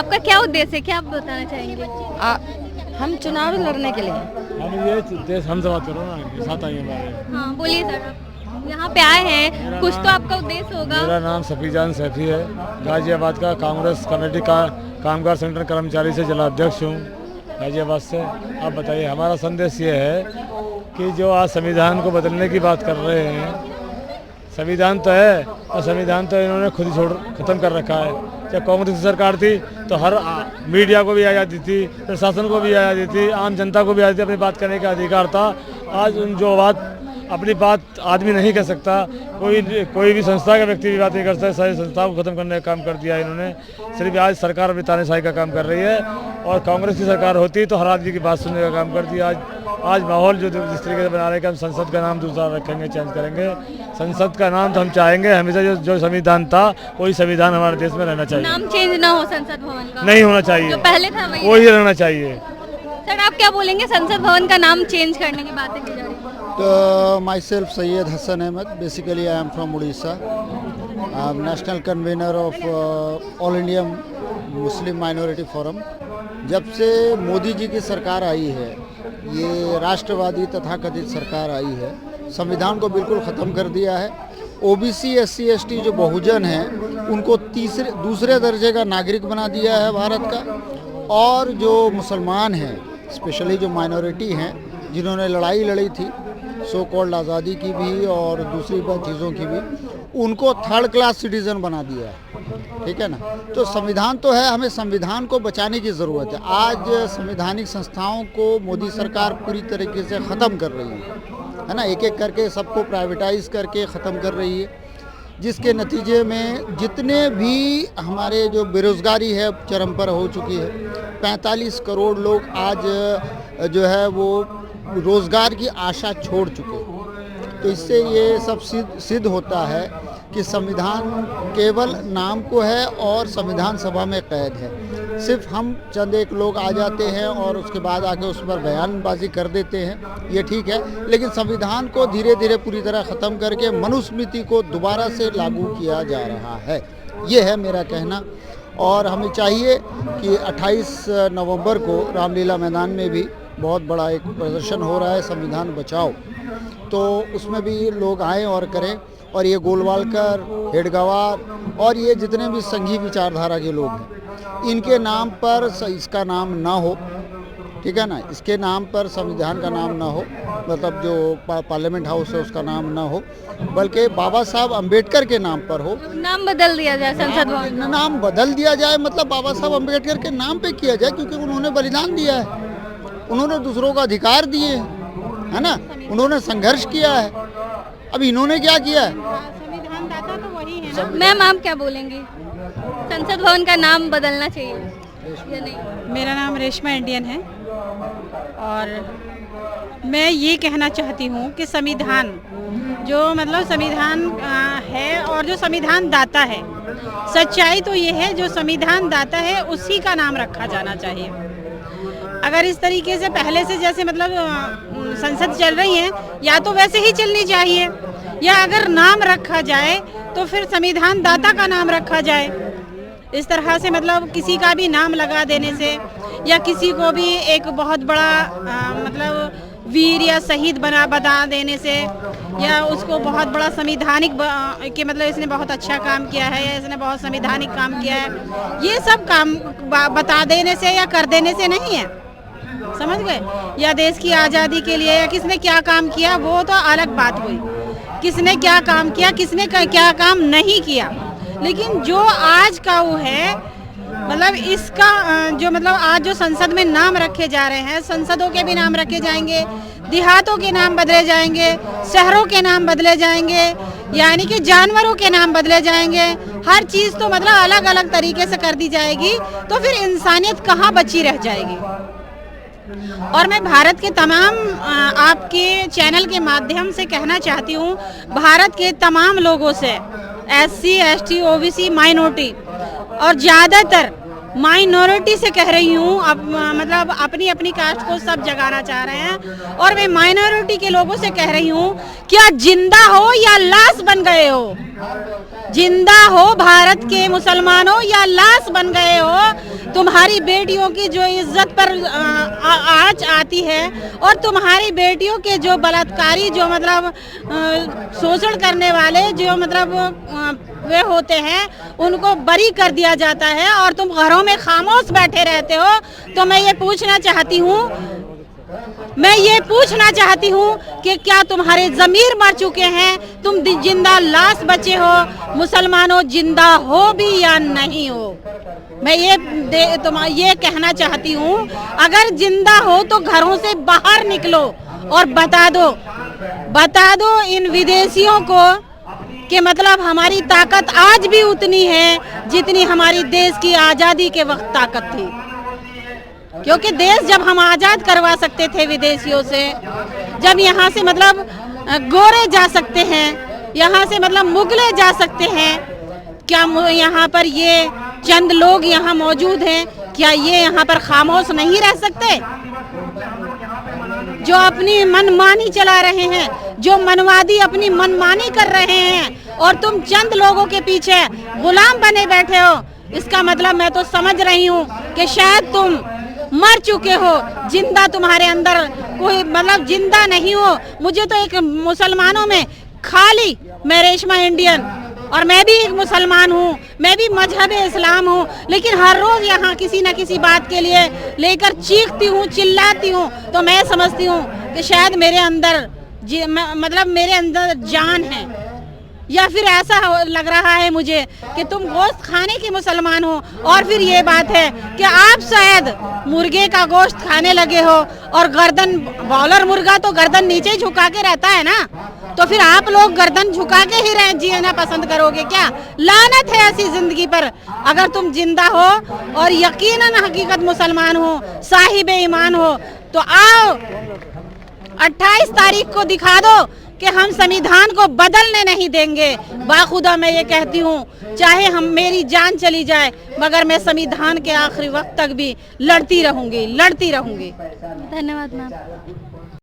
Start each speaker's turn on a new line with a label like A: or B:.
A: आपका क्या उद्देश्य है, क्या आप बताना चाहेंगे?
B: हम चुनाव लड़ने के लिए।
C: हम ये देश हम से बात करो ना, साथ आइए हमारे।
A: हाँ बोलिए सर, आप यहाँ पे आए हैं, कुछ तो आपका उद्देश्य होगा।
C: मेरा नाम सफीजान सैफी है, गाजियाबाद का कांग्रेस कमेटी का कामगार संगठन कर्मचारी से जिला अध्यक्ष हूँ गाजियाबाद से। आप बताइए, हमारा संदेश ये है कि जो आज संविधान को बदलने की बात कर रहे हैं, संविधान तो है और संविधान तो इन्होंने खुद ही ख़त्म कर रखा है। जब कांग्रेस की सरकार थी तो हर मीडिया को भी आज़ादी थी, प्रशासन को भी आज़ादी थी, आम जनता को भी आज़ादी, अपनी बात करने का अधिकार था। आज उन जो अपनी बात आदमी नहीं कर सकता, कोई भी संस्था का व्यक्ति भी बात नहीं कर सकता। सारी संस्थाओं को खत्म करने का काम कर दिया इन्होंने। सिर्फ आज सरकार अपनी तानाशाही का काम कर रही है, और कांग्रेस की सरकार होती तो हर आदमी की बात सुनने का काम कर दिया। आज माहौल जो जिस तरीके से बना रहे कि हम संसद का नाम दूसरा रखेंगे, चेंज करेंगे। संसद का नाम तो हम चाहेंगे हमेशा जो संविधान था वही संविधान हमारे देश में रहना चाहिए।
A: नाम चेंज ना हो संसद भवन का,
C: नहीं होना चाहिए,
A: जो पहले था
C: वही रहना चाहिए।
A: सर आप क्या बोलेंगे, संसद भवन का नाम चेंज करने की बातें की जा रही है?
D: Myself Syed Hassan Ahmed, basically I am from Odisha. I am national convener of All India Muslim Minority Forum. जब से मोदी जी की सरकार आई है, ये राष्ट्रवादी तथाकथित सरकार आई है, संविधान को बिल्कुल ख़त्म कर दिया है। ओबीसी SC ST जो बहुजन हैं उनको दूसरे दर्जे का नागरिक बना दिया है भारत का, और जो मुसलमान हैं स्पेशली जो माइनॉरिटी हैं जिन्होंने लड़ाई लड़ी थी सो कॉल्ड आज़ादी की भी और दूसरी चीज़ों की भी, उनको थर्ड क्लास सिटीज़न बना दिया है। ठीक है ना, तो संविधान तो है, हमें संविधान को बचाने की ज़रूरत है। आज संवैधानिक संस्थाओं को मोदी सरकार पूरी तरीके से ख़त्म कर रही है ना, एक एक करके सबको प्राइवेटाइज करके ख़त्म कर रही है, जिसके नतीजे में जितने भी हमारे जो बेरोज़गारी है चरम पर हो चुकी है। 45 करोड़ लोग आज जो है वो रोज़गार की आशा छोड़ चुके हैं। तो इससे ये सब सिद्ध होता है कि संविधान केवल नाम को है और संविधान सभा में कैद है। सिर्फ हम चंद एक लोग आ जाते हैं और उसके बाद आके उस पर बयानबाजी कर देते हैं, ये ठीक है, लेकिन संविधान को धीरे धीरे पूरी तरह ख़त्म करके मनुस्मृति को दोबारा से लागू किया जा रहा है। ये है मेरा कहना। और हमें चाहिए कि 28 नवंबर को रामलीला मैदान में भी बहुत बड़ा एक प्रदर्शन हो रहा है, संविधान बचाओ, तो उसमें भी लोग आएँ और करें। और ये गोलवालकर, हेडगवार और ये जितने भी संघी विचारधारा के लोग हैं, इनके नाम पर इसका नाम ना हो, ठीक है ना, इसके नाम पर संविधान का नाम ना हो, मतलब जो पार्लियामेंट हाउस है उसका नाम ना हो, बल्कि बाबा साहब अम्बेडकर के नाम पर हो।
A: नाम बदल दिया जाए, संसद भवन
D: नाम बदल दिया जाए, मतलब बाबा साहब अम्बेडकर के नाम पे किया जाए, क्योंकि उन्होंने बलिदान दिया है, उन्होंने दूसरों को अधिकार दिए, है ना, उन्होंने संघर्ष किया है। अब इन्होंने क्या किया है?
A: संविधानदाता तो वही है ना। मैम आप क्या बोलेंगी, संसद भवन का नाम बदलना चाहिए या नहीं?
E: मेरा नाम रेशमा इंडियन है, और मैं ये कहना चाहती हूँ कि संविधान जो मतलब संविधान है और जो संविधान दाता है, सच्चाई तो ये है जो संविधान दाता है उसी का नाम रखा जाना चाहिए। अगर इस तरीके से पहले से जैसे मतलब संसद चल रही है, या तो वैसे ही चलनी चाहिए, या अगर नाम रखा जाए तो फिर संविधान दाता का नाम रखा जाए। इस तरह से मतलब किसी का भी नाम लगा देने से, या किसी को भी एक बहुत बड़ा मतलब वीर या शहीद बता देने से, या उसको बहुत बड़ा संविधानिक कि मतलब इसने बहुत अच्छा काम किया है या इसने बहुत संविधानिक काम किया है, ये सब काम बता देने से या कर देने से नहीं है, समझ गए? या देश की आज़ादी के लिए या किसने क्या काम किया वो तो अलग बात हुई, किसने क्या काम किया, किसने क्या काम नहीं किया, लेकिन जो आज का वो है मतलब इसका जो मतलब आज जो संसद में नाम रखे जा रहे हैं, संसदों के भी नाम रखे जाएंगे, देहातों के नाम बदले जाएंगे, शहरों के नाम बदले जाएंगे, यानी कि जानवरों के नाम बदले जाएंगे, हर चीज़ तो मतलब अलग अलग तरीके से कर दी जाएगी, तो फिर इंसानियत कहाँ बची रह जाएगी। और मैं भारत के तमाम आपके चैनल के माध्यम से कहना चाहती हूँ, भारत के तमाम लोगों से, SC ST OBC माइनॉरिटी और ज़्यादातर माइनॉरिटी से कह रही हूँ, अब मतलब अपनी अपनी कास्ट को सब जगाना चाह रहे हैं, और मैं माइनॉरिटी के लोगों से कह रही हूँ, क्या जिंदा हो या लाश बन गए हो, जिंदा हो भारत के मुसलमानों या लाश बन गए हो, तुम्हारी बेटियों की जो इज्जत पर आँच आती है और तुम्हारी बेटियों के जो बलात्कारी जो मतलब शोषण करने वाले जो मतलब वे होते हैं उनको बरी कर दिया जाता है और तुम घरों में खामोश बैठे रहते हो। तो मैं ये पूछना चाहती हूँ कि क्या तुम्हारे ज़मीर मर चुके हैं? तुम जिंदा लाश बचे हो, मुसलमानों जिंदा हो भी या नहीं हो? मैं ये कहना चाहती हूँ, अगर जिंदा हो तो घरों से बाहर निकलो और बता दो इन विदेशियों को कि मतलब हमारी ताकत आज भी उतनी है जितनी हमारी देश की आज़ादी के वक्त ताकत थी। क्योंकि देश जब हम आज़ाद करवा सकते थे विदेशियों से, जब यहाँ से मतलब गोरे जा सकते हैं, यहाँ से मतलब मुगले जा सकते हैं, क्या यहाँ पर ये चंद लोग यहाँ मौजूद हैं, क्या ये यहाँ पर खामोश नहीं रह सकते? जो अपनी मनमानी चला रहे हैं, जो मनवादी अपनी मनमानी कर रहे हैं और तुम चंद लोगों के पीछे गुलाम बने बैठे हो, इसका मतलब मैं तो समझ रही हूँ कि शायद तुम मर चुके हो, जिंदा तुम्हारे अंदर कोई मतलब जिंदा नहीं हो। मुझे तो एक मुसलमानों में खाली, मैं रेशमा इंडियन और मैं भी एक मुसलमान हूँ, मैं भी मजहब इस्लाम हूँ, लेकिन हर रोज़ यहाँ किसी न किसी बात के लिए लेकर चीखती हूँ, चिल्लाती हूँ। तो मैं समझती हूँ कि शायद मेरे अंदर मतलब मेरे अंदर जान है, या फिर ऐसा लग रहा है मुझे कि तुम गोश्त खाने के मुसलमान हो। और फिर ये बात है कि आप शायद मुर्गे का गोश्त खाने लगे हो और गर्दन, बॉयलर मुर्गा तो गर्दन नीचे झुका के रहता है ना, तो फिर आप लोग गर्दन झुका के ही जीना पसंद करोगे क्या? लानत है ऐसी जिंदगी पर। अगर तुम जिंदा हो और यकीनन हकीकत मुसलमान हो, साहिब ईमान हो, तो आओ 28 तारीख को दिखा दो कि हम संविधान को बदलने नहीं देंगे। बाखुदा मैं ये कहती हूँ, चाहे हम मेरी जान चली जाए मगर मैं संविधान के आखिरी वक्त तक भी लड़ती रहूंगी।
A: धन्यवाद मैम।